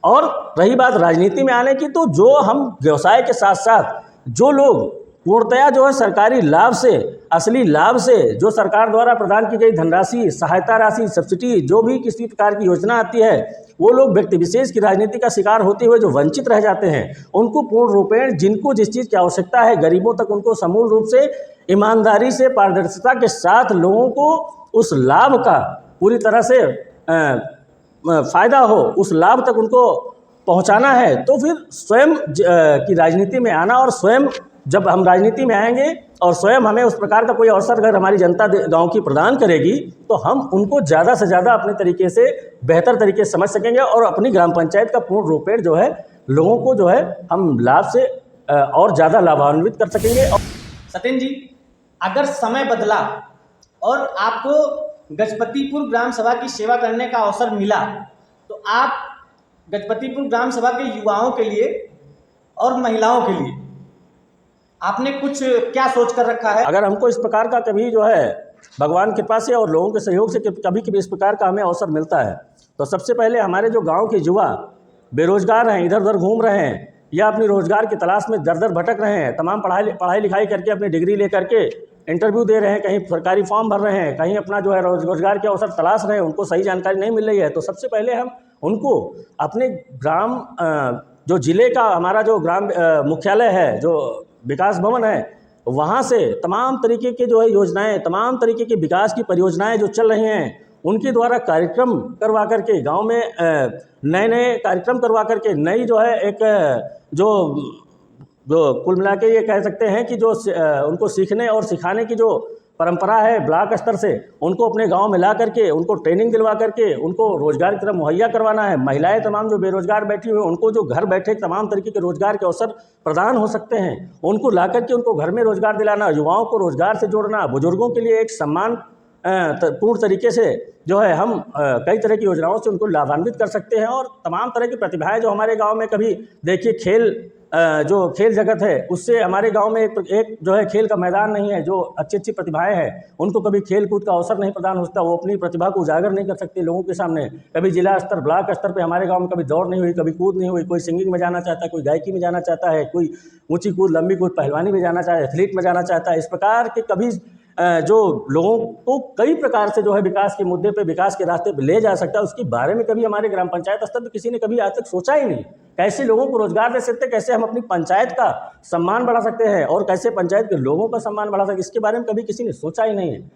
और रही बात राजनीति में आने की, तो जो हम व्यवसाय के साथ साथ जो लोग पूर्णतया जो है सरकारी लाभ से, असली लाभ से, जो सरकार द्वारा प्रदान की गई धनराशि, सहायता राशि, सब्सिडी, जो भी किसी प्रकार की योजना आती है, वो लोग व्यक्ति विशेष की राजनीति का शिकार होते हुए जो वंचित रह जाते हैं, उनको पूर्ण रूपेण जिनको जिस चीज़ की आवश्यकता है गरीबों तक उनको समूल रूप से ईमानदारी से पारदर्शिता के साथ लोगों को उस लाभ का पूरी तरह से फ़ायदा हो, उस लाभ तक उनको पहुंचाना है। तो फिर स्वयं की राजनीति में आना, और स्वयं जब हम राजनीति में आएंगे और स्वयं हमें उस प्रकार का कोई अवसर अगर हमारी जनता गांव की प्रदान करेगी, तो हम उनको ज़्यादा से ज़्यादा अपने तरीके से बेहतर तरीके से समझ सकेंगे और अपनी ग्राम पंचायत का पूर्ण रूपेण जो है लोगों को जो है हम लाभ से और ज़्यादा लाभान्वित कर सकेंगे। सत्येंद्र जी, अगर समय बदला और आपको गजपतिपुर ग्राम सभा की सेवा करने का अवसर मिला, तो आप गजपतिपुर ग्राम सभा के युवाओं के लिए और महिलाओं के लिए आपने कुछ क्या सोच कर रखा है? अगर हमको इस प्रकार का कभी जो है भगवान की कृपा से और लोगों के सहयोग से कभी कभी इस प्रकार का हमें अवसर मिलता है, तो सबसे पहले हमारे जो गांव के युवा बेरोजगार हैं, इधर उधर घूम रहे हैं या अपनी रोजगार की तलाश में दर दर भटक रहे हैं, तमाम पढ़ाई लिखाई करके अपनी डिग्री ले करके इंटरव्यू दे रहे हैं, कहीं सरकारी फॉर्म भर रहे हैं, कहीं अपना जो है रोजगार के अवसर तलाश रहे हैं, उनको सही जानकारी नहीं मिल रही है, तो सबसे पहले हम उनको अपने ग्राम जो जिले का हमारा जो ग्राम मुख्यालय है, जो विकास भवन है, वहाँ से तमाम तरीके के जो है योजनाएं, तमाम तरीके की विकास की परियोजनाएं जो चल रही हैं, उनके द्वारा कार्यक्रम करवा करके गांव में नए नए कार्यक्रम करवा करके नई जो है एक जो कुल मिला के ये कह सकते हैं कि जो उनको सीखने और सिखाने की जो परंपरा है ब्लॉक स्तर से, उनको अपने गांव में ला करके उनको ट्रेनिंग दिलवा करके उनको रोजगार की तरफ मुहैया करवाना है। महिलाएं तमाम जो बेरोजगार बैठी हुई, उनको जो घर बैठे तमाम तरीके के रोजगार के अवसर प्रदान हो सकते हैं, उनको ला करके उनको घर में रोजगार दिलाना, युवाओं को रोजगार से जोड़ना, बुजुर्गों के लिए एक सम्मान पूर्ण तरीके से जो है हम कई तरह की योजनाओं से उनको लाभान्वित कर सकते हैं। और तमाम तरह की प्रतिभाएं जो हमारे गांव में, कभी देखिए खेल जो खेल जगत है, उससे हमारे गांव में एक जो है खेल का मैदान नहीं है, जो अच्छी अच्छी प्रतिभाएं हैं उनको कभी खेल कूद का अवसर नहीं प्रदान होता, वो अपनी प्रतिभा को उजागर नहीं कर सकते लोगों के सामने। कभी जिला स्तर ब्लॉक स्तर पे हमारे गांव में कभी दौड़ नहीं हुई, कभी कूद नहीं हुई, कोई सिंगिंग में जाना चाहता है, कोई गायकी में जाना चाहता है, कोई ऊँची कूद लंबी कूद पहलवानी में जाना चाहे, एथलीट में जाना चाहता है। इस प्रकार के कभी जो लोगों को कई प्रकार से जो है विकास के मुद्दे पे, विकास के रास्ते पे ले जा सकता है, उसके बारे में कभी हमारे ग्राम पंचायत स्तर पर किसी ने कभी आज तक सोचा ही नहीं। कैसे लोगों को रोजगार दे सकते, कैसे हम अपनी पंचायत का सम्मान बढ़ा सकते हैं और कैसे पंचायत के लोगों का सम्मान बढ़ा सकते, इसके बारे में कभी किसी ने सोचा ही नहीं है।